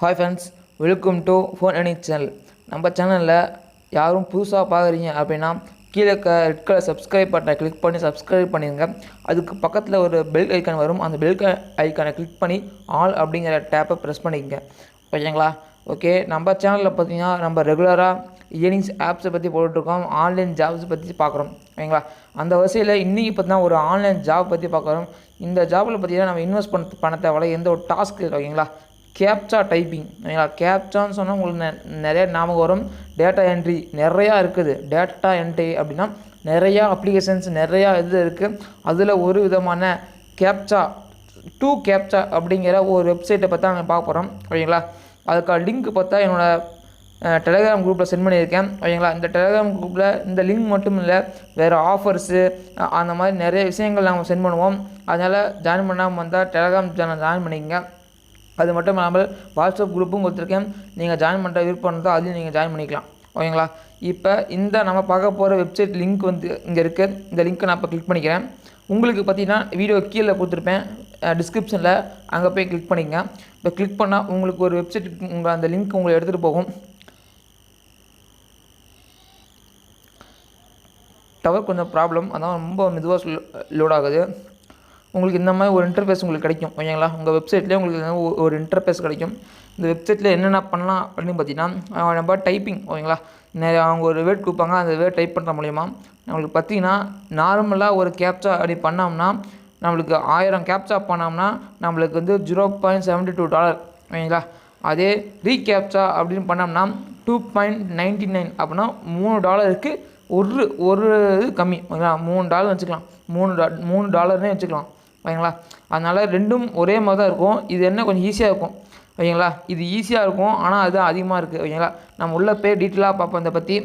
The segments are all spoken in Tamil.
Hi friends, welcome to phone any channel. நம்ம சேனலில் யாரும் புதுசாக பார்க்குறீங்க அப்படின்னா கீழே ரெட் கலர் சப்ஸ்கிரைப் பட்டனை கிளிக் பண்ணி சப்ஸ்கிரைப் பண்ணிடுங்க. அதுக்கு பக்கத்தில் ஒரு பெல் ஐக்கான் வரும். அந்த பெல் ஐக்கானை கிளிக் பண்ணி ஆல் அப்படிங்கிற டேப்பை ப்ரெஸ் பண்ணிக்கங்க. ஓகேங்களா? ஓகே, நம்ம சேனலில் பார்த்தீங்கன்னா நம்ம ரெகுலராக ஏர்னிங்ஸ் ஆப்ஸை பற்றி போட்டுட்ருக்கோம், ஆன்லைன் ஜாப்ஸ் பற்றி பார்க்குறோம். ஓகேங்களா? அந்த வரிசையில் இன்றைக்கி பார்த்தீங்கன்னா ஒரு ஆன்லைன் ஜாப் பற்றி பார்க்குறோம். இந்த ஜாபில் பார்த்தீங்கன்னா நம்ம இன்வெஸ்ட் பண்ண தேவையில்ல, எந்த ஒரு டாஸ்க் இல்லை. ஓகேங்களா? Captcha typing. ஓகேங்களா? கேப்சான்னு சொன்னால் உங்களுக்கு நிறைய ஞாபகம் வரும். டேட்டா என்ட்ரி நிறையா இருக்குது. டேட்டா என்ட்ரி அப்படின்னா நிறையா அப்ளிகேஷன்ஸ் நிறையா இருக்குது. அதில் ஒரு விதமான கேப்சா 2captcha அப்படிங்கிற ஒரு வெப்சைட்டை பற்றி நாங்கள் பார்க்க போகிறோம். ஓகேங்களா? அதுக்கான லிங்க் பார்த்தா என்னோடய டெலிகிராம் குரூப்பில் சென்ட் பண்ணியிருக்கேன். ஓகேங்களா? இந்த டெலிகிராம் குரூப்பில் இந்த லிங்க் மட்டும் இல்லை, வேறு ஆஃபர்ஸு அந்த மாதிரி நிறைய விஷயங்கள் நாங்கள் சென்ட் பண்ணுவோம். அதனால் ஜாயின் பண்ணாமல் வந்தால் டெலிகிராம் சேனல் ஜாயின் பண்ணிக்கங்க. அது மட்டும் இல்லாமல் வாட்ஸ்அப் குரூப்பும் கொடுத்துருக்கேன். நீங்கள் ஜாயின் பண்ணுற விருப்பம் இருந்தால் அதையும் நீங்கள் ஜாயின் பண்ணிக்கலாம். ஓகேங்களா? இப்போ இந்த நம்ம பார்க்க போகிற வெப்சைட் லிங்க் வந்து இங்கே இருக்குது. இந்த லிங்க்கை நான் இப்போ கிளிக் பண்ணிக்கிறேன். உங்களுக்கு பார்த்தீங்கன்னா வீடியோ கீழே கொடுத்துருப்பேன் டிஸ்கிரிப்ஷனில், அங்கே போய் கிளிக் பண்ணிக்கங்க. இப்போ கிளிக் பண்ணால் உங்களுக்கு ஒரு வெப்சைட் உங்கள் அந்த லிங்க் உங்களை எடுத்துகிட்டு போகும். டவர் கொஞ்சம் ப்ராப்ளம், அதான் ரொம்ப மெதுவாக லோட் ஆகுது. உங்களுக்கு இந்த மாதிரி ஒரு இன்டர்ஃபேஸ் உங்களுக்கு கிடைக்கும். ஓகேங்களா? உங்கள் வெப்சைட்லேயே உங்களுக்கு ஒரு இன்டர்ஃபேஸ் கிடைக்கும். இந்த வெப்சைட்டில் என்னென்ன பண்ணலாம் அப்படின்னு பார்த்தீங்கன்னா நம்ம டைப்பிங். ஓகேங்களா? அவங்க ஒரு வேர்ட் கொடுப்பாங்க, அந்த வேர்ட் டைப் பண்ணுற மூலிமா நம்மளுக்கு பார்த்தீங்கன்னா நார்மலாக ஒரு கேப்சா அப்படி பண்ணோம்னா நம்மளுக்கு 1000 கேப்சா பண்ணோம்னா நம்மளுக்கு வந்து $0.72. ஓகேங்களா? அதே ரீகேப்சா அப்படின்னு பண்ணோம்னா $2.99 அப்படின்னா $3 ஒரு இது கம்மி. ஓகேங்களா? $3 வச்சுக்கலாம், $3 வச்சுக்கலாம். ஓகேங்களா? அதனால் ரெண்டும் ஒரே மாதிரி தான் இருக்கும். இது என்ன கொஞ்சம் ஈஸியாக இருக்கும். ஓகேங்களா? இது ஈஸியாக இருக்கும், ஆனால் அது அதிகமாக இருக்குது. ஓகேங்களா? நம்ம உள்ளே போய் டீட்டெயிலாக பார்ப்போம் இதை பற்றி.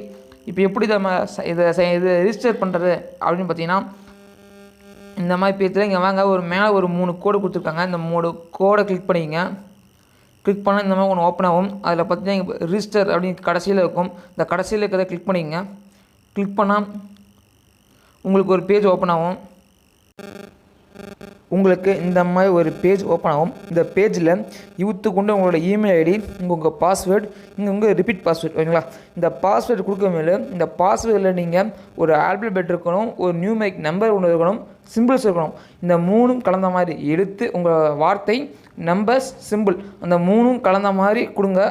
இப்போ எப்படி நம்ம இது ரிஜிஸ்டர் பண்ணுறது அப்படின்னு பார்த்தீங்கன்னா இந்த மாதிரி பேஜில் இங்கே வாங்க, ஒரு மேலே ஒரு 3 கோடு கொடுத்துருக்காங்க. இந்த 3 கோடை கிளிக் பண்ணிக்கங்க. கிளிக் பண்ணால் இந்த மாதிரி ஒன்று ஓப்பன் ஆகும். அதில் பார்த்தீங்கன்னா இங்கே ரிஜிஸ்டர் அப்படின்னு கடைசியில் இருக்கும். இந்த கடைசியில் இருக்கிறத கிளிக் பண்ணிக்கங்க. கிளிக் பண்ணால் உங்களுக்கு ஒரு பேஜ் ஓப்பன் ஆகும். உங்களுக்கு இந்த மாதிரி ஒரு பேஜ் ஓப்பன் ஆகும். இந்த பேஜில் கொண்டு உங்களோட இமெயில் ஐடி, உங்கள் பாஸ்வேர்டு, இங்கே உங்கள் ரிப்பீட் பாஸ்வேர்டு. ஓகேங்களா? இந்த பாஸ்வேர்டு கொடுக்க மேலே இந்த பாஸ்வேர்டில் நீங்கள் ஒரு ஆல்பபெட் இருக்கணும், ஒரு நியூமெரிக் நம்பர் ஒன்று இருக்கணும், சிம்பிள்ஸ் இருக்கணும். இந்த 3ம் கலந்த மாதிரி எடுத்து உங்கள் வார்த்தை, நம்பர்ஸ், சிம்பிள் அந்த 3ம் கலந்த மாதிரி கொடுங்க.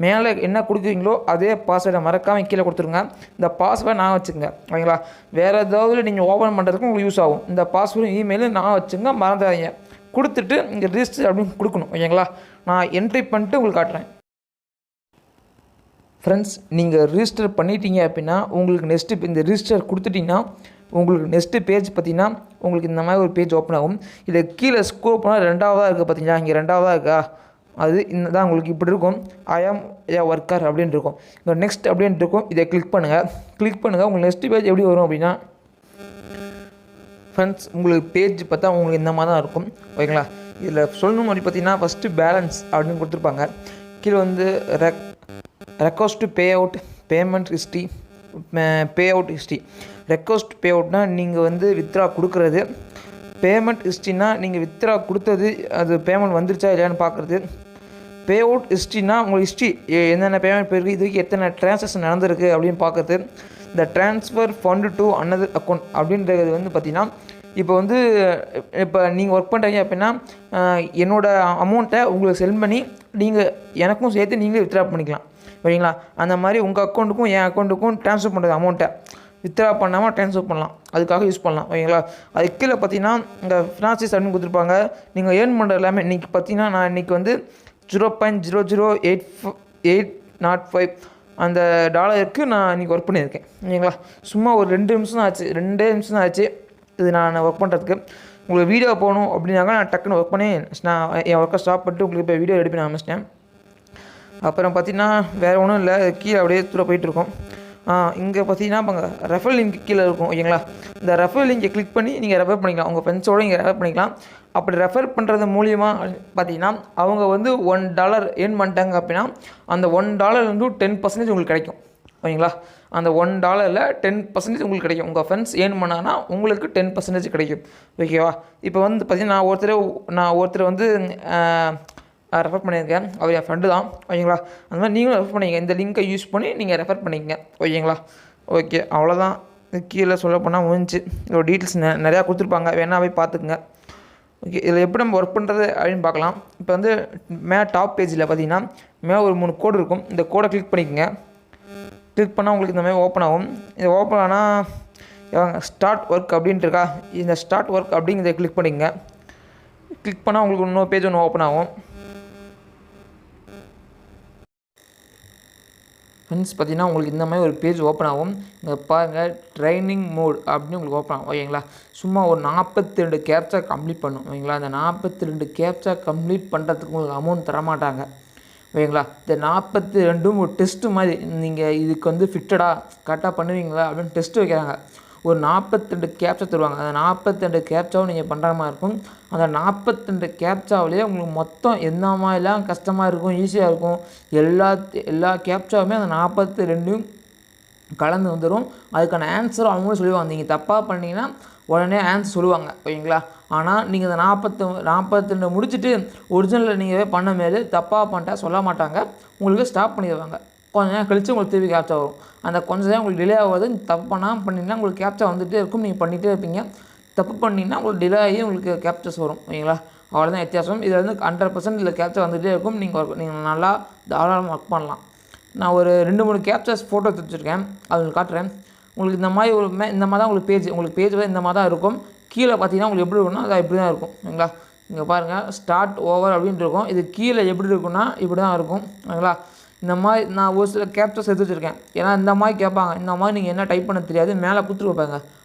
மேலே என்ன கொடுக்குறீங்களோ அதே பாஸ்வேர்டை மறக்காமல் கீழே கொடுத்துருங்க. இந்த பாஸ்வேர்டை நான் வச்சுக்கோங்க. ஓகேங்களா? வேறு ஏதாவது நீங்கள் ஓப்பன் பண்ணுறதுக்கு உங்களுக்கு யூஸ் ஆகும். இந்த பாஸ்வேர்டு இமெயிலும் நான் வச்சுங்க, மறந்துடாதீங்க. கொடுத்துட்டு இங்கே ரிஜிஸ்டர் அப்படின்னு கொடுக்கணும். ஓகேங்களா? நான் என்ட்ரி பண்ணிட்டு உங்களுக்கு காட்டுறேன். ஃப்ரெண்ட்ஸ், நீங்கள் ரிஜிஸ்டர் பண்ணிட்டீங்க அப்படின்னா உங்களுக்கு நெக்ஸ்ட்டு இந்த ரிஜிஸ்டர் கொடுத்துட்டிங்கன்னா உங்களுக்கு நெக்ஸ்ட்டு பேஜ் பார்த்தீங்கன்னா உங்களுக்கு இந்த மாதிரி ஒரு பேஜ் ஓப்பன் ஆகும். இதில் கீழே ஸ்க்ரோல் பண்ணால் 2ஆவதாக இருக்குது. பார்த்தீங்களா? இங்கே 2ஆவதாக இருக்கா? அது இந்த தான் உங்களுக்கு இப்படி இருக்கும். ஐ ஆம் ஏ ஒர்க்கர் அப்படின்னு இருக்கும். இங்கே நெக்ஸ்ட் அப்படின்ட்டு இருக்கும். இதை கிளிக் பண்ணுங்கள். உங்களுக்கு நெக்ஸ்ட் பேஜ் எப்படி வரும் அப்படின்னா ஃப்ரெண்ட்ஸ், உங்களுக்கு பேஜ் பார்த்தா உங்களுக்கு இந்த மாதிரி தான் இருக்கும். ஓகேங்களா? இதில் சொல்லணும் அப்படி பார்த்தீங்கன்னா ஃபஸ்ட்டு பேலன்ஸ் அப்படின்னு கொடுத்துருப்பாங்க. கீழே வந்து request to pay out, payment history, pay out history. Request pay அவுட்னால் நீங்கள் வந்து வித்ரா கொடுக்குறது. பேமெண்ட் ஹிஸ்ட்ரினா நீங்கள் வித்ரா கொடுத்தது அது பேமெண்ட் வந்துருச்சா இல்லையான்னு பார்க்குறது. பே அவுட் ஹிஸ்ட்ரினா உங்களுக்கு ஹிஸ்ட்ரி என்னென்ன பேமெண்ட் போயிருக்கு, இதுக்கு எத்தனை ட்ரான்சாக்ஷன் நடந்திருக்கு அப்படின்னு பார்க்குறது. இந்த transfer fund to another account அப்படின்றது வந்து பார்த்திங்கன்னா இப்போ நீங்கள் ஒர்க் பண்ணுறீங்க அப்படின்னா என்னோடய அமௌண்ட்டை உங்களுக்கு சென்ட் பண்ணி நீங்கள் எனக்கும் சேர்த்து நீங்களே வித்ரா பண்ணிக்கலாம். ஓகேங்களா? அந்த மாதிரி உங்கள் அக்கௌண்ட்டுக்கும் என் அக்கௌண்ட்டுக்கும் ட்ரான்ஸ்ஃபர் பண்ணுறது அமௌண்ட்டை வித்ரா பண்ணாமல் ட்ரான்ஸ்ஃபர் பண்ணலாம், அதுக்காக யூஸ் பண்ணலாம். ஓகேங்களா? அது கீழே பார்த்தீங்கன்னா இங்கே ஃபினான்சியஸ் அப்படின்னு கொடுத்துருப்பாங்க. நீங்கள் ஏர்ன் பண்ணுற எல்லாமே இன்றைக்கி பார்த்தீங்கன்னா நான் இன்றைக்கி வந்து $0.00805 அந்த டாலருக்கு நான் இன்றைக்கி ஒர்க் பண்ணியிருக்கேன். ஓகேங்களா? சும்மா ஒரு 2 நிமிஷம் தான் ஆச்சு, 2 நிமிஷம் தான் ஆச்சு இது நான் ஒர்க் பண்ணுறதுக்கு. உங்களுக்கு வீடியோ போகணும் அப்படின்னாக்கா நான் டக்குன்னு ஒர்க் பண்ணி நான் என் ஒர்க்கை ஸ்டாப் பண்ணிட்டு உங்களுக்கு இப்போ வீடியோ எடுத்து நான் ஆரம்பிச்சிட்டேன். அப்புறம் பார்த்தீங்கன்னா வேறு ஒன்றும் இல்லை, கீழே அப்படியே தூரம் போயிட்டுருக்கோம். இங்கே பார்த்தீங்கன்னா இப்போ ரெஃபர் லிங்க் கீழே இருக்கும். ஓகேங்களா? இந்த ரெஃபர் லிங்கை கிளிக் பண்ணி நீங்கள் ரெஃபர் பண்ணிக்கலாம், உங்கள் ஃப்ரெண்ட்ஸோடு நீங்கள் ரெஃபர் பண்ணிக்கலாம். அப்படி ரெஃபர் பண்ணுறது மூலியமாக பார்த்தீங்கன்னா அவங்க வந்து $1 ஏர்ன் பண்ணிட்டாங்க அப்படின்னா அந்த $1 10% உங்களுக்கு கிடைக்கும். ஓகேங்களா? அந்த $1 10% உங்களுக்கு கிடைக்கும். உங்கள் ஃப்ரெண்ட்ஸ் ஏர்ன் பண்ணாங்கன்னா உங்களுக்கு 10% கிடைக்கும். ஓகேவா? இப்போ வந்து பார்த்தீங்கன்னா நான் ஒருத்தர் வந்து ரெஃபர் பண்ணியிருக்கேன். அவர் என் ஃப்ரெண்டு தான். ஓகேங்களா? அந்த மாதிரி நீங்களும் ரெஃபர் பண்ணிங்க. இந்த லிங்க்கை யூஸ் பண்ணி நீங்கள் ரெஃபர் பண்ணிக்கங்க. ஓகேங்களா? ஓகே, அவ்வளோதான். கீழே சொல்ல போனால் முடிஞ்சு. இதோட டீட்டெயில்ஸ் நிறையா கொடுத்துருப்பாங்க, வேணா போய் பார்த்துக்குங்க. ஓகே, இதில் எப்படி நம்ம ஒர்க் பண்ணுறது அப்படின்னு பார்க்கலாம். இப்போ வந்து மேலே டாப் பேஜில் பார்த்தீங்கன்னா மேலே ஒரு 3 கோடு இருக்கும். இந்த கோடை கிளிக் பண்ணிக்கோங்க. கிளிக் பண்ணால் உங்களுக்கு இந்த மாதிரி ஓப்பன் ஆகும். இது ஓப்பன் ஆனால் ஸ்டார்ட் ஒர்க் அப்படின்ட்டு இருக்கா, இந்த ஸ்டார்ட் ஒர்க் அப்படிங்கிறத கிளிக் பண்ணிக்கங்க. கிளிக் பண்ணால் உங்களுக்கு இன்னொரு பேஜ் ஒன்று ஓப்பன் ஆகும். ஃப்ரெண்ட்ஸ், பார்த்தீங்கன்னா உங்களுக்கு இந்த மாதிரி ஒரு பேஜ் ஓப்பன் ஆகும். இங்கே பாருங்கள், ட்ரைனிங் மோட் அப்படின்னு உங்களுக்கு ஓப்பன் ஆகும். ஓகேங்களா? சும்மா ஒரு 42 கேப்ச்சா கம்ப்ளீட் பண்ணும். ஓகேங்களா? அந்த 42 கேப்ச்சா கம்ப்ளீட் பண்ணுறதுக்கு உங்களுக்கு அமௌண்ட் தரமாட்டாங்க. ஓகேங்களா? இந்த 42 ஒரு டெஸ்ட்டு மாதிரி, நீங்கள் இதுக்கு வந்து ஃபிட்டடாக கரெக்டாக பண்ணுவீங்களா அப்படின்னு டெஸ்ட்டு வைக்கிறாங்க. ஒரு 42 கேப்ச்சா தருவாங்க. அந்த 42 கேப்ச்சாவும் நீங்கள் பண்ணுற மாதிரி இருக்கும். அந்த 42 கேப்ச்சாவிலேயே உங்களுக்கு மொத்தம் என்ன மாதிரிலாம் கஷ்டமாக இருக்கும், ஈஸியாக இருக்கும், எல்லா கேப்ச்சாவுமே அந்த 42யும் கலந்து வந்துடும். அதுக்கான ஆன்சரும் அவங்களும் சொல்லுவாங்க. நீங்கள் தப்பாக பண்ணிங்கன்னா உடனே ஆன்சர் சொல்லுவாங்க. ஓகேங்களா? ஆனால் நீங்கள் இந்த 42 முடிச்சுட்டு ஒரிஜினலில் நீங்கள் பண்ண மேலே தப்பாக பண்ணிட்டா சொல்ல மாட்டாங்க, உங்களுக்கு ஸ்டாப் பண்ணிடுவாங்க. கொஞ்சம் நேரம் கழித்து உங்களுக்கு திருப்பி கேப்ச்சா வரும். அந்த கொஞ்சம் நேரம் உங்களுக்கு டிலே ஆகாது. தப்பு பண்ணாமல் பண்ணிங்கன்னா உங்களுக்கு கேப்ச்சா வந்துகிட்டே இருக்கும், நீங்கள் பண்ணிகிட்டே இருப்பீங்க. தப்பு பண்ணிங்கன்னா உங்களுக்கு டிலே ஆகி உங்களுக்கு கேப்ச்சர்ஸ் வரும். ஓகேங்களா? அவ்வளோதான் வித்தியாசம். இதில் வந்து 100% இதில் கேப்ச்சா வந்துகிட்டே இருக்கும். நீங்கள் நல்லா தாராளமாக ஒர்க் பண்ணலாம். நான் ஒரு 2-3 கேப்ச்சர்ஸ் ஃபோட்டோ எடுத்து வச்சுருக்கேன், அது உங்களுக்கு காட்டுறேன். உங்களுக்கு இந்த மாதிரி இந்த மாதிரி தான் உங்களுக்கு பேஜ் வந்து இந்த மாதிரி தான் இருக்கும். கீழே பார்த்தீங்கன்னா உங்களுக்கு எப்படி இருக்குன்னா அது இப்படி தான் இருக்கும். ஓகேங்களா? இங்கே பாருங்கள், ஸ்டார்ட் ஓவர் அப்படின்ட்டு இருக்கும். இது கீழே எப்படி இருக்குன்னா இப்படி தான் இருக்கும். ஓகேங்களா? இந்த மாதிரி நான் ஒரு சில கேப்ச்சர்ஸ் எடுத்து வச்சுருக்கேன். ஏன்னா இந்த மாதிரி கேட்பாங்க. இந்த மாதிரி நீங்கள் என்ன டைப் பண்ண தெரியாது, மேலே கொடுத்துட்டு வைப்பாங்க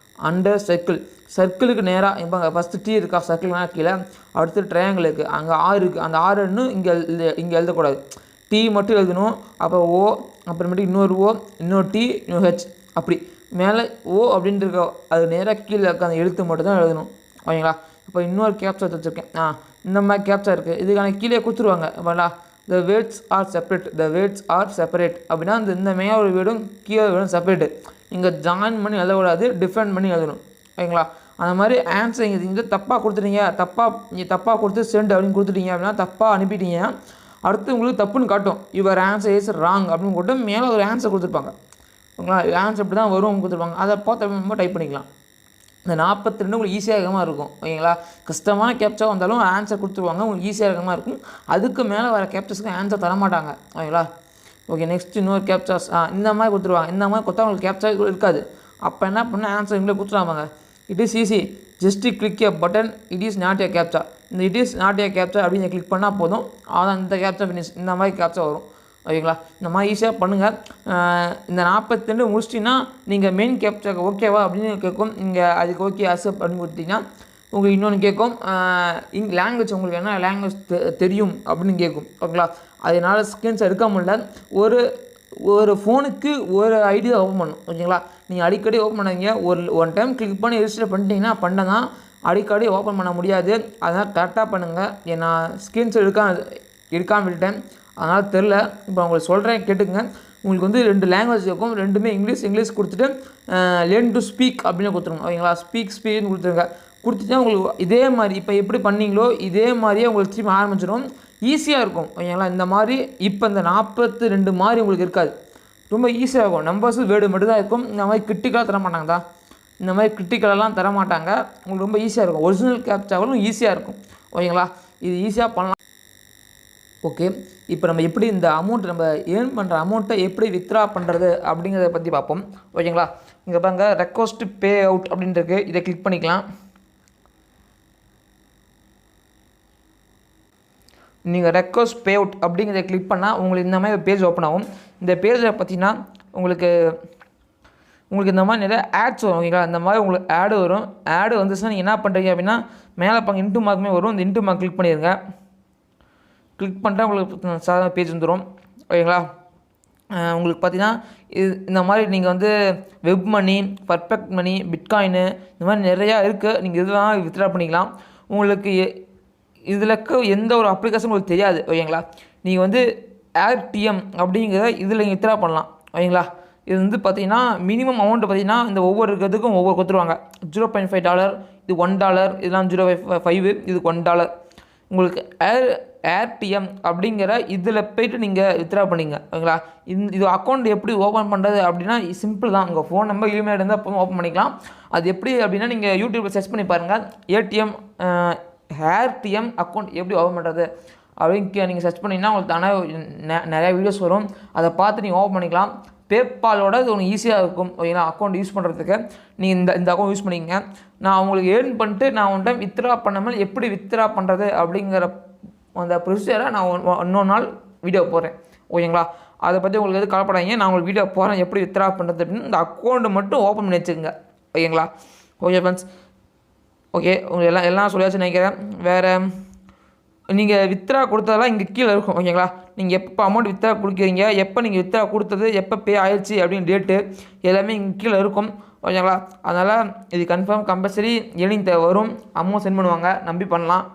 அண்டர் சர்க்கிளுக்கு நேராக இப்போ ஃபஸ்ட்டு டீ இருக்கா, சர்க்கிள் நேராக கீழே, அடுத்து ட்ரையாங்கிள் இருக்குது, அங்கே ஆறு இருக்குது. அந்த ஆறுன்னு இங்கே எழுதக்கூடாது, டீ மட்டும் எழுதணும். அப்போ ஓ, அப்புறமேட்டு இன்னொரு ஓ, இன்னொரு டி, இன்னொரு ஹெச், அப்படி மேலே ஓ அப்படின்ட்டு இருக்க அது நேராக கீழே இருக்க அந்த எழுத்து மட்டும் தான் எழுதணும். ஓகேங்களா? இப்போ இன்னொரு கேப்ச்சா எடுத்து வச்சுருக்கேன். இந்த மாதிரி கேப்ச்சா இருக்குது. இதுக்கான கீழே கொடுத்துருவாங்க. ஓகேங்களா? the words are separate அப்படின்னா இந்த மேலே ஒரு வீடும் கீழே வீடும் செப்பரேட்டு. நீங்கள் ஜாயின் பண்ணி எழுதக்கூடாது, டிஃப்ரெண்ட் பண்ணி எழுதணும். ஓகேங்களா? அந்த மாதிரி ஆன்சர் நீங்கள் தப்பாக கொடுத்துட்டீங்க, நீங்கள் தப்பாக கொடுத்து சென்ட் அப்படின்னு கொடுத்துட்டீங்க அப்படின்னா, தப்பாக அனுப்பிட்டீங்க, அடுத்து உங்களுக்கு தப்புன்னு காட்டும். யுவர் ஆன்சர் இஸ் ராங் அப்படின்னு போட்டு மேலே ஒரு ஆன்சர் கொடுத்துருப்பாங்க. ஓகேங்களா? ஆன்சர் இப்படி தான் வரும் கொடுத்துருப்பாங்க. அதை பார்த்து நம்ம டைப் பண்ணிக்கலாம். இந்த 42 உங்களுக்கு ஈஸியாக இருக்கும். ஓகேங்களா? கஷ்டமான கேப்ச்சா வந்தாலும் ஆன்சர் கொடுத்துருவாங்க, உங்களுக்கு ஈஸியாக இருக்கும். அதுக்கு மேலே வர கேப்ச்சர்ஸ்க்கு ஆன்சர் தரமாட்டாங்க. ஓகேங்களா? ஓகே, நெக்ஸ்ட் இன்னொரு கேப்ச்சர்ஸ் இந்த மாதிரி கொடுத்துருவாங்க. இந்த மாதிரி கொடுத்தா உங்களுக்கு கேப்ச்சா இருக்காது. அப்போ என்ன பண்ண ஆன்சர் இங்கே கொடுத்துருவாங்க. It is easy, just click a button, it is not a captcha. இந்த it is not a captcha அப்படின்னு கிளிக் பண்ணால் போதும், அதான் இந்த கேப்ச்சா ஃபினிஷ். இந்த மாதிரி கேப்ச்சா வரும். ஓகேங்களா? இந்த மாதிரி ஈஸியாக பண்ணுங்கள். இந்த 42 முடிச்சிட்டிங்கன்னா நீங்கள் மெயின் கேப்ச்சாக்கு ஓகேவா அப்படின்னு கேட்கும். நீங்கள் அதுக்கு ஓகே அக்செப்ட் அப்படின்னு கொடுத்தீங்கன்னா உங்களுக்கு இன்னொன்று கேட்கும், லாங்குவேஜ் உங்களுக்கு என்ன லாங்குவேஜ் தெரியும் அப்படின்னு கேட்கும். ஓகேங்களா? அதனால் ஸ்க்ரீன்ஸ் எடுக்க முடியல. ஒரு ஃபோனுக்கு ஒரு ஐடி ஓப்பன் பண்ணும். ஓகேங்களா? நீங்கள் அடிக்கடி ஓப்பன் பண்ணாதீங்க. ஒன் டைம் கிளிக் பண்ணி ரெஜிஸ்டர் பண்ணிட்டீங்கன்னா பண்ணதான், அடிக்கடி ஓப்பன் பண்ண முடியாது. அதனால் கரெக்டாக பண்ணுங்கள். நான் ஸ்க்ரீன்ஸ் எடுக்காமல் விட்டுட்டேன், அதனால் தெரில. இப்போ உங்களுக்கு சொல்கிறேன், கேட்டுக்குங்க. உங்களுக்கு வந்து 2 லாங்குவேஜ் இருக்கும், ரெண்டுமே இங்கிலீஷ் கொடுத்துட்டு லேர்ன் டு ஸ்பீக் அப்படின்னு கொடுத்துருங்க. ஓகேங்களா? ஸ்பீக்னு கொடுத்துருங்க. கொடுத்துட்டா உங்களுக்கு இதே மாதிரி இப்போ எப்படி பண்ணீங்களோ இதே மாதிரியே உங்களுக்கு திரும்பி ஆரம்பிச்சிடும். ஈஸியாக இருக்கும். ஓகேங்களா? இந்த மாதிரி இப்போ இந்த 42 மாதிரி உங்களுக்கு இருக்காது, ரொம்ப ஈஸியாக இருக்கும். நம்பர்ஸு வேர்டு மட்டும் தான் இருக்கும். இந்த மாதிரி கிரிட்டிக்கலாக தரமாட்டாங்க தான், இந்த மாதிரி கிரிட்டிக்கலெல்லாம் தரமாட்டாங்க. உங்களுக்கு ரொம்ப ஈஸியாக இருக்கும். ஒரிஜினல் கேப்ச்சாவும் ஈஸியாக இருக்கும். ஓகேங்களா? இது ஈஸியாக பண்ணலாம். ஓகே, இப்போ நம்ம எப்படி இந்த நம்ம ஏர்ன் பண்ணுற அமௌண்ட்டை எப்படி வித்ட்ரா பண்ணுறது அப்படிங்கிறத பற்றி பார்ப்போம். ஓகேங்களா? இங்கே பாருங்க, ரெக்வஸ்ட் பே அவுட் அப்படின்ட்டு இதை கிளிக் பண்ணிக்கலாம். நீங்கள் ரெக்வஸ்ட் பே அவுட் அப்படிங்கிறத கிளிக் பண்ணால் உங்களுக்கு இந்த மாதிரி பேஜ் ஓப்பன் ஆகும். இந்த பேஜில் பார்த்தீங்கன்னா உங்களுக்கு இந்த மாதிரி நிறைய ஆட்ஸ் வரும். ஓகேங்களா? இந்த மாதிரி உங்களுக்கு ஆடு வரும். ஆடு வந்துச்சுன்னா நீங்கள் என்ன பண்ணுறீங்க அப்படின்னா, மேலே பாங்க இன்ட்டு மார்க்குமே வரும். இந்த இன்ட்டு மார்க் கிளிக் பண்ணிடுங்க. கிளிக் பண்ணிட்டா உங்களுக்கு சாதாரண பேஜ் வந்துடும். ஓகேங்களா? உங்களுக்கு பார்த்தீங்கன்னா இந்த மாதிரி நீங்கள் வந்து வெப் மணி, பர்ஃபெக்ட் மணி, பிட்காயினு, இந்த மாதிரி நிறையா இருக்குது. நீங்கள் இதெல்லாம் வித்ட்ரா பண்ணிக்கலாம். உங்களுக்கு இதில் எந்த ஒரு அப்ளிகேஷன் உங்களுக்கு தெரியாது. ஓகேங்களா? நீங்கள் வந்து patym அப்படிங்கிறத இதில் நீங்கள் வித்ட்ரா பண்ணலாம். ஓகேங்களா? இது வந்து பார்த்தீங்கன்னா மினிமம் அமௌண்ட்டு பார்த்தீங்கன்னா இந்த ஒவ்வொரு இருக்கிறதுக்கும் ஒவ்வொரு கொடுத்துருவாங்க. $0.5, இது $1, இதெல்லாம் 0.5, இது $1. உங்களுக்கு ஏடிஎம் அப்படிங்கிற இதில் போய்ட்டு நீங்கள் வித்ட்ரா பண்ணிங்க ஓகேங்களா. இது அக்கௌண்ட் எப்படி ஓப்பன் பண்ணுறது அப்படின்னா சிம்பிள் தான். உங்கள் ஃபோன் நம்பர் இமெயில் இருந்தால் அப்போ ஓப்பன் பண்ணிக்கலாம். அது எப்படி அப்படின்னா நீங்கள் யூடியூப்பில் சர்ச் பண்ணி பாருங்கள், ஏடிஎம் ஏடிஎம் அக்கௌண்ட் எப்படி ஓப்பன் பண்ணுறது அப்படின்னு நீங்கள் சர்ச் பண்ணிங்கன்னா உங்களுக்கு தானே நிறையா வீடியோஸ் வரும். அதை பார்த்து நீங்கள் ஓப்பன் பண்ணிக்கலாம். பேபாலோட இது ஒன்று ஈஸியாக இருக்கும் ஓகேங்களா. அக்கௌண்ட் யூஸ் பண்ணுறதுக்கு நீங்கள் இந்த அக்கௌண்ட் யூஸ் பண்ணிக்கங்க. நான் உங்களுக்கு ஏர்ன் பண்ணிட்டு நான் ஒன் டைம் வித்ட்ரா பண்ணாமல் எப்படி வித்ட்ரா பண்ணுறது அப்படிங்கிற அந்த ப்ரொசீஜரை நான் இன்னொரு நாள் வீடியோ போடுறேன் ஓகேங்களா. அதை பற்றி உங்களுக்கு எது கவலைப்படாதீங்க. நான் உங்களுக்கு வீடியோ போடுறேன் எப்படி வித்ட்ரா பண்ணுறது அப்படின்னு. இந்த அக்கௌண்ட்டு மட்டும் ஓப்பன் பண்ணி வச்சுக்கோங்க ஓகேங்களா. ஓகே ஃப்ரெண்ட்ஸ், ஓகே உங்களுக்கு எல்லாம் சொல்லியாச்சுன்னு நினைக்கிறேன். வேறு நீங்கள் வித்ட்ரா கொடுத்ததெல்லாம் இங்கே கீழே இருக்கும் ஓகேங்களா. நீங்கள் எப்போ அமௌண்ட் வித்ட்ரா கொடுக்குறீங்க, எப்போ நீங்கள் வித்ட்ரா கொடுத்தது, எப்போ பே ஆயிடுச்சு அப்படின்னு டேட்டு எல்லாமே இங்கே கீழே இருக்கும் ஓகேங்களா. அதனால் இது கம்பல்சரி ஏர்னிங் தேவை வரும். அமௌண்ட் சென்ட் பண்ணுவாங்க, நம்பி பண்ணலாம்.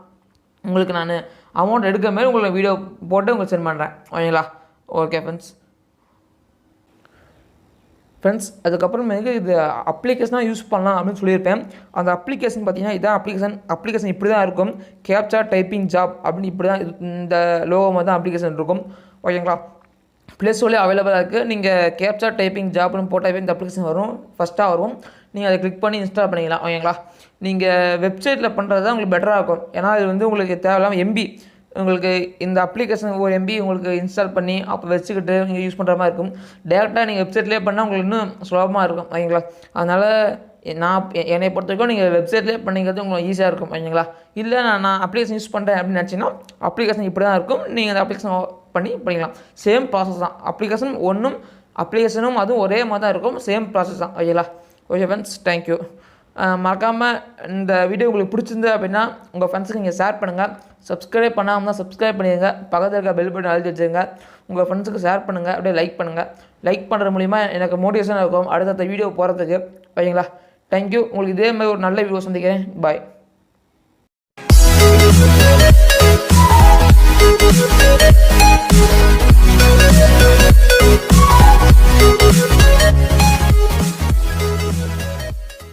உங்களுக்கு நான் அமௌண்ட் எடுக்கிற மாதிரி உங்களுக்கு வீடியோ போட்டு உங்களுக்கு சென்ட் பண்ணுறேன் ஓகேங்களா. ஓகே ஃப்ரெண்ட்ஸ், அதுக்கப்புறமேக்கு இது அப்ளிகேஷனாக யூஸ் பண்ணலாம் அப்படின்னு சொல்லியிருப்பேன். அந்த அப்ளிகேஷன் பார்த்தீங்கன்னா இதான் அப்ளிகேஷன் இப்படி தான் இருக்கும். கேப்சா டைப்பிங் ஜாப் அப்படின்னு இப்படி தான் இந்த லோகோ மாதிரி தான் அப்ளிகேஷன் இருக்கும் ஓகேங்களா. ப்ளே ஸ்டோர்லேயே அவைலபிளாக இருக்குது. நீங்கள் கேப்சா டைப்பிங் ஜாப்னு போட்டாவே இந்த அப்ளிகேஷன் வரும், ஃபஸ்ட்டாக வரும். நீங்கள் அதை கிளிக் பண்ணி இன்ஸ்டால் பண்ணிக்கலாம் ஓகேங்களா. நீங்கள் வெப்சைட்டில் பண்ணுறது தான் உங்களுக்கு பெட்டராக இருக்கும். ஏன்னா இது உங்களுக்கு தேவையில்லாமல் எம்பி உங்களுக்கு இந்த அப்ளிகேஷன் ஒரு எம்பி உங்களுக்கு இன்ஸ்டால் பண்ணி அப்போ வச்சுக்கிட்டு நீங்கள் யூஸ் பண்ணுற மாதிரி இருக்கும். டேரெக்டாக நீங்கள் வெப்சைட்லேயே பண்ணால் உங்களுக்கு இன்னும் சுலபமாக இருக்கும் ஓகேங்களா. அதனால் என்னை பொறுத்த வரைக்கும் நீங்கள் வெப்சைட்லேயே பண்ணிக்கிறது உங்களுக்கு ஈஸியாக இருக்கும் ஓகேங்களா. இல்லை நான் அப்ளிகேஷன் யூஸ் பண்ணுறேன் அப்படின்னு நினச்சிங்கன்னா அப்ளிகேஷன் இப்படி தான் இருக்கும். நீங்கள் அந்த அப்ளிகேஷன் பண்ணி பண்ணிக்கலாம். சேம் ப்ராசஸ் தான். அப்ளிகேஷனும் அதுவும் ஒரே மாதிரி தான் இருக்கும். சேம் ப்ராசஸ் தான் ஓகேங்களா. Okay friends, thank you. மறக்காமல் இந்த வீடியோ உங்களுக்கு பிடிச்சிருந்து அப்படின்னா உங்கள் ஃப்ரெண்ட்ஸுக்கு நீங்கள் ஷேர் பண்ணுங்கள். சப்ஸ்கிரைப் பண்ணாமல் தான் சப்ஸ்கிரைப் பண்ணிடுங்க. பக்கத்தில் இருக்க பெல் பட்டன் அழுத்தி வச்சுருங்க. உங்கள் ஃப்ரெண்ட்ஸுக்கு ஷேர் பண்ணுங்கள், அப்படியே லைக் பண்ணுங்கள். லைக் பண்ணுறது மூலிமா எனக்கு மோட்டிவேஷனாக இருக்கும் அடுத்த வீடியோ போகிறதுக்கு ஓகேங்களா. தேங்க்யூ. உங்களுக்கு இதே மாதிரி ஒரு நல்ல வீடியோ சந்திக்கிறேன். பாய்.